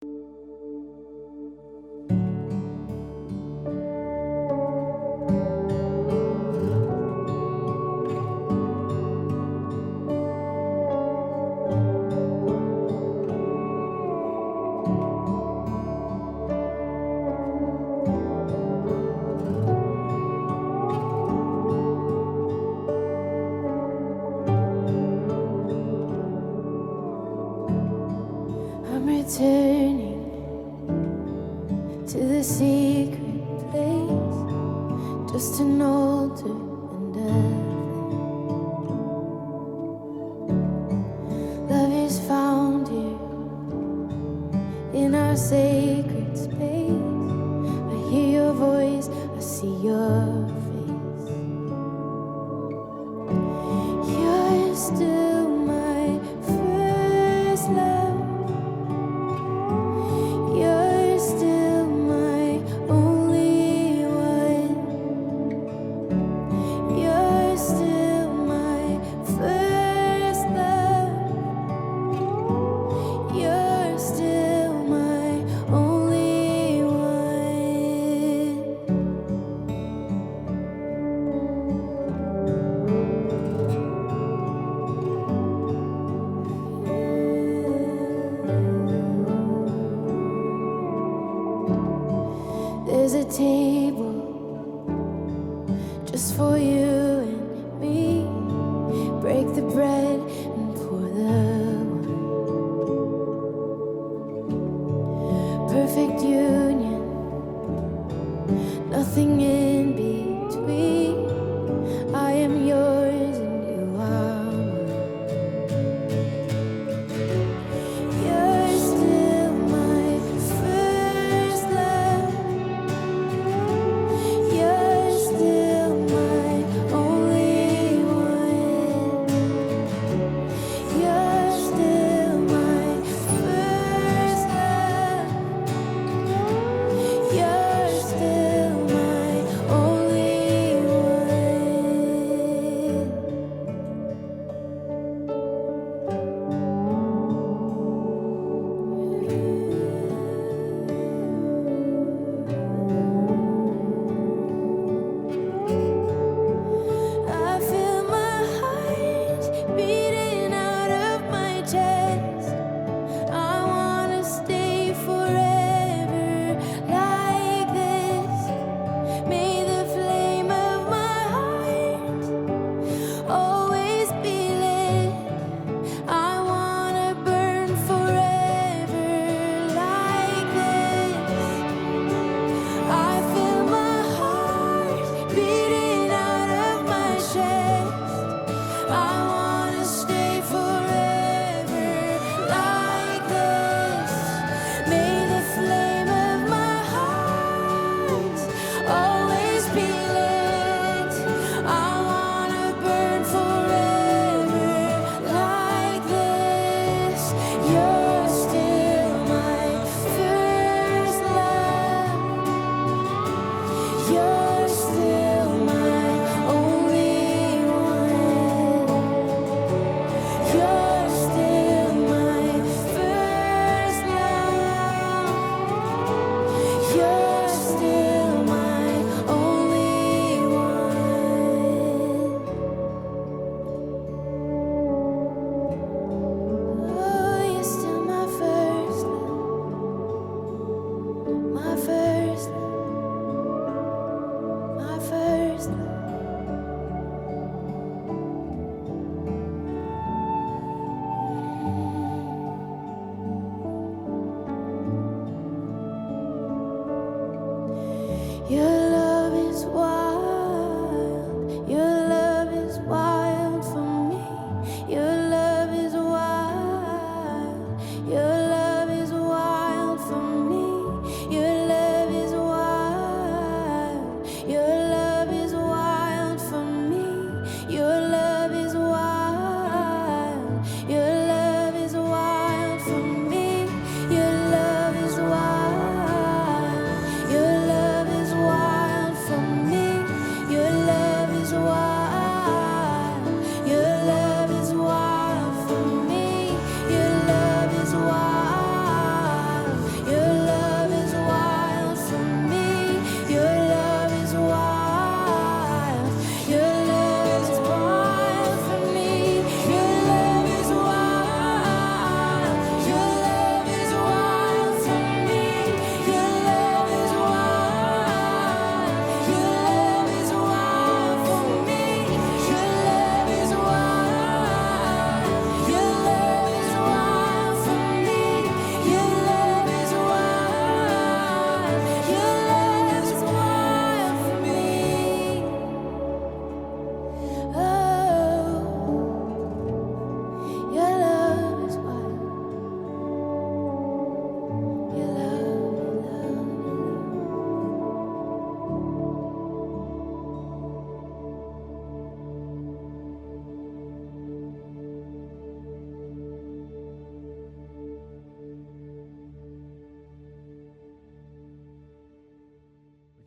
I'm returning to the secret place, just an altar and nothing. Love is found here in our sacred space. I hear your voice, I see your face. You're still my first love. You're still my only one. You're still my first love. You're still my only one. There's a table just for you and me. Break the bread and pour the wine. Perfect union, nothing in between. I am yours and you are mine. You're still my first love. You're still my only one. You're still my first love. You're still my only I feel my heart beating out of my chest. I wanna stay forever like this. May the flame of my heart always be lit. I wanna burn forever like this. I feel my heart beating out of my chest. I wanna stay forever like this. May the flame of my heart always be lit. I wanna burn forever like this. You're still my first love. You're still my only one. You're still my first love. You're still my only one. Oh, you're still my first love. My first love. My first love. Your love is wild. Your love is wild for me. Your love is wild. Your love is wild for me. Your love is wild. Your love is wild for me. Your love is wild. Your love is wild for me. Your love is wild. Your love is wild.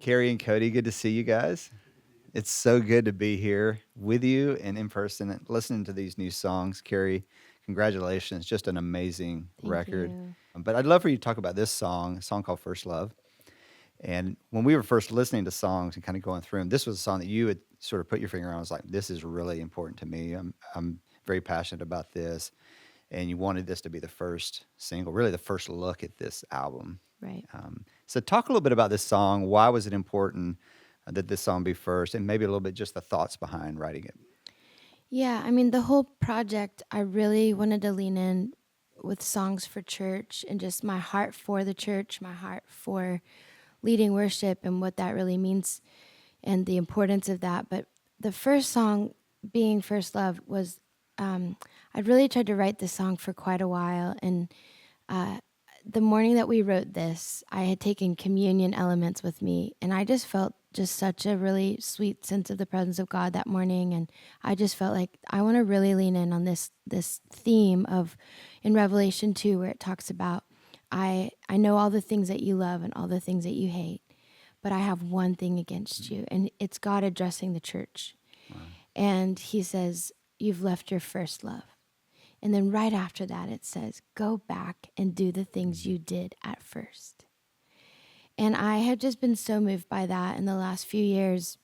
Kari and Cody, good to see you guys. It's so good to be here with you and in person and listening to these new songs. Kari, congratulations. Just an amazing Thank record. you. But I'd love for you to talk about this song, a song called First Love. And when we were first listening to songs and kind of going through them, this was a song that you had sort of put your finger on. I was like, this is really important to me. I'm very passionate about this. And you wanted this to be the first single, really the first look at this album. Right. So talk a little bit about this song. Why was it important that this song be first? And maybe a little bit just the thoughts behind writing it. Yeah, I mean, the whole project, I really wanted to lean in with songs for church and just my heart for the church, my heart for leading worship and what that really means and the importance of that. But the first song, being First Love, was I'd really tried to write this song for quite a while. And the morning that we wrote this, I had taken communion elements with me, and I just felt just such a really sweet sense of the presence of God that morning. And I just felt like I want to really lean in on this theme of in Revelation 2, where it talks about I know all the things that you love and all the things that you hate, but I have one thing against you. And it's God addressing the church. Wow. And he says, you've left your first love. And then right after that, it says, go back and do the things you did at first. And I have just been so moved by that in the last few years.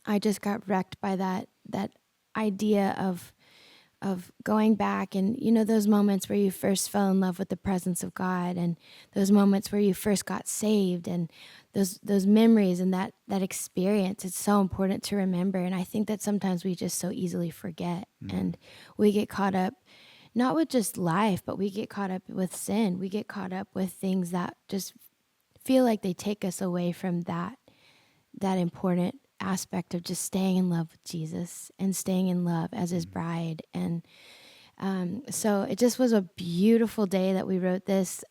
I just got wrecked by that idea of going back and, you know, those moments where you first fell in love with the presence of God and those moments where you first got saved and those memories and that experience. It's so important to remember. And I think that sometimes we just so easily forget and we get caught up not with just life, but we get caught up with sin. We get caught up with things that just feel like they take us away from that important aspect of just staying in love with Jesus and staying in love as his bride. And so it just was a beautiful day that we wrote this.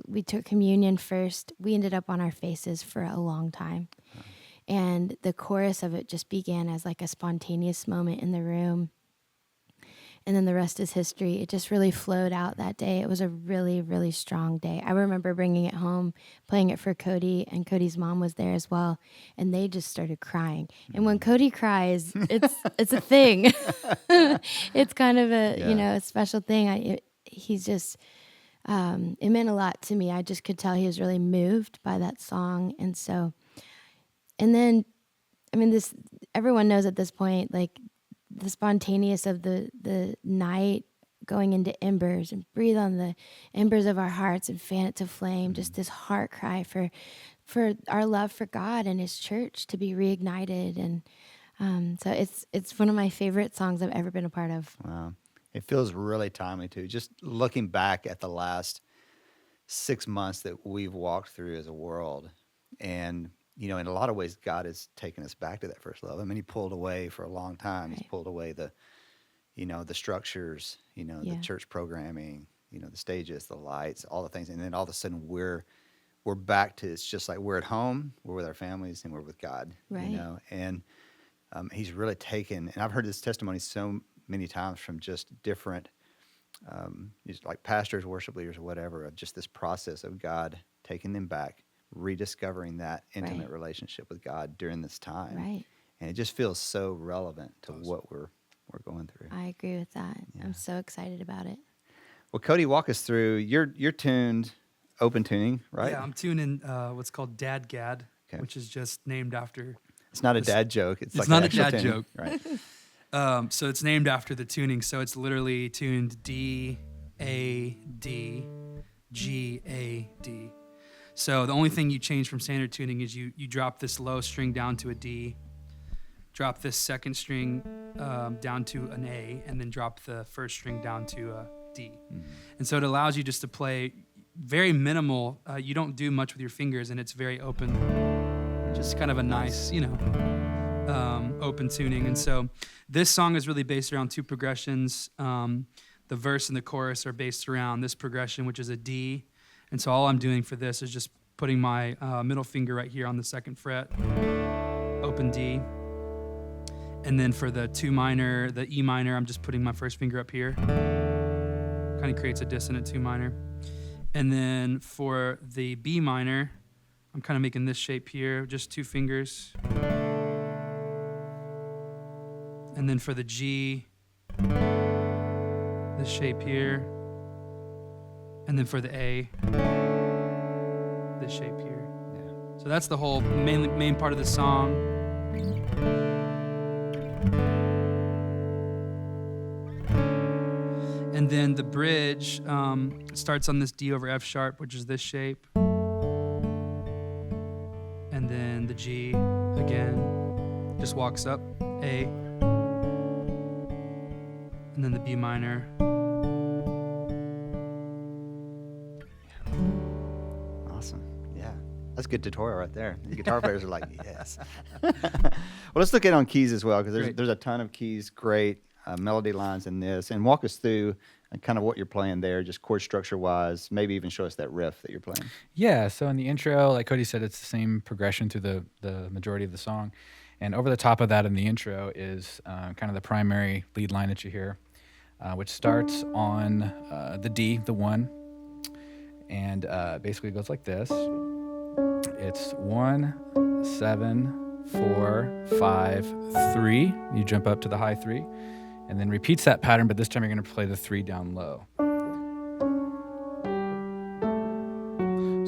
We took communion first. We ended up on our faces for a long time. And the chorus of it just began as like a spontaneous moment in the room. And then the rest is history. It just really flowed out that day. It was a really, really strong day. I remember bringing it home, playing it for Cody, and Cody's mom was there as well. And they just started crying. And when Cody cries, it's a thing. It's kind of a special thing. He's just it meant a lot to me. I just could tell he was really moved by that song. And so, and then, I mean, this everyone knows at this point, like, the spontaneous of the night going into embers and breathe on the embers of our hearts and fan it to flame. Just this heart cry for our love for God and his church to be reignited. And so it's one of my favorite songs I've ever been a part of. Wow. It feels really timely too. Just looking back at the last 6 months that we've walked through as a world, and you know, in a lot of ways, God has taken us back to that first love. I mean, he pulled away for a long time. Right. He's pulled away the structures, the church programming, the stages, the lights, all the things, and then all of a sudden we're back to, it's just like we're at home, we're with our families, and we're with God. Right. And he's really taken, and I've heard this testimony so many times from just different, just like pastors, worship leaders, or whatever, of just this process of God taking them back, rediscovering that intimate relationship with God during this time. Right. And it just feels so relevant to what we're going through. I agree with that. Yeah. I'm so excited about it. Well, Cody, walk us through. You're tuned, open tuning, right? Yeah, I'm tuning what's called Dad Gad, Okay. which is just named after. It's not a dad joke. It's like not an a actual dad tuning. joke. Right. So it's named after the tuning. So it's literally tuned D, A, D, G, A, D. So the only thing you change from standard tuning is you drop this low string down to a D, drop this second string down to an A, and then drop the first string down to a D. Mm-hmm. And so it allows you just to play very minimal. You don't do much with your fingers, and it's very open. Just kind of a nice, open tuning. And so this song is really based around two progressions. The verse and the chorus are based around this progression, which is a D. And so all I'm doing for this is just putting my middle finger right here on the second fret, open D. And then for the the E minor, I'm just putting my first finger up here. Kind of creates a dissonant 2 minor. And then for the B minor, I'm kind of making this shape here, just 2 fingers. And then for the G, this shape here. And then for the A, this shape here. Yeah. So that's the whole main part of the song. And then the bridge starts on this D over F sharp, which is this shape. And then the G again just walks up, A. And then the B minor. Awesome. Yeah. That's a good tutorial right there. The guitar players are like, yes. Well, let's look at on keys as well, because Great. there's a ton of keys, great melody lines in this. And walk us through kind of what you're playing there, just chord structure-wise. Maybe even show us that riff that you're playing. Yeah, so in the intro, like Cody said, it's the same progression through the majority of the song. And over the top of that in the intro is kind of the primary lead line that you hear, which starts on the D, the 1, and basically goes like this. It's 1, 7, 4, 5, 3. You jump up to the high 3, and then repeats that pattern, but this time you're going to play the 3 down low.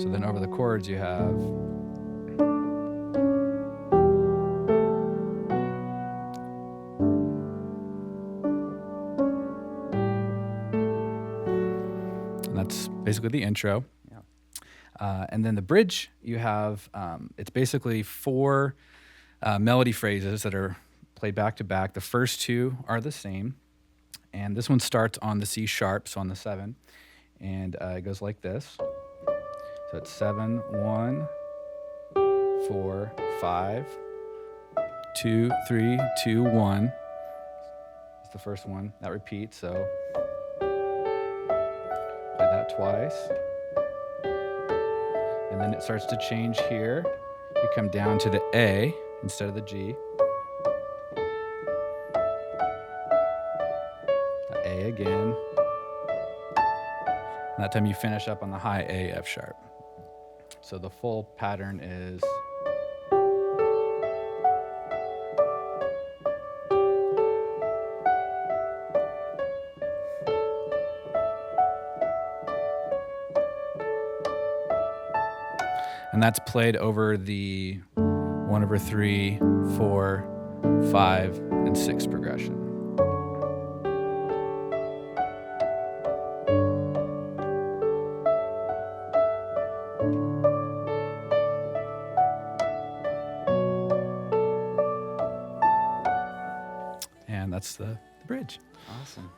So then over the chords you have and that's basically the intro. Yeah. And then the bridge, you have, it's basically 4 melody phrases that are played back to back. The first 2 are the same. And this one starts on the C sharp, so on the 7. And it goes like this. So it's 7, 1, 4, 5, 2, 3, 2, 1. It's the first one. That repeats, so play that twice. And then it starts to change here. You come down to the A instead of the G. The A again. And that time you finish up on the high A, F sharp. So the full pattern is and that's played over the 1/3, 4, 5, and 6 progression. And that's the bridge. Awesome.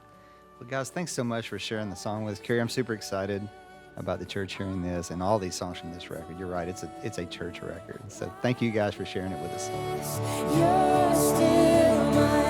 Well, guys, thanks so much for sharing the song with us. Kari, I'm super excited about the church hearing this and all these songs from this record. You're right, it's a church record. So thank you guys for sharing it with us. You're still my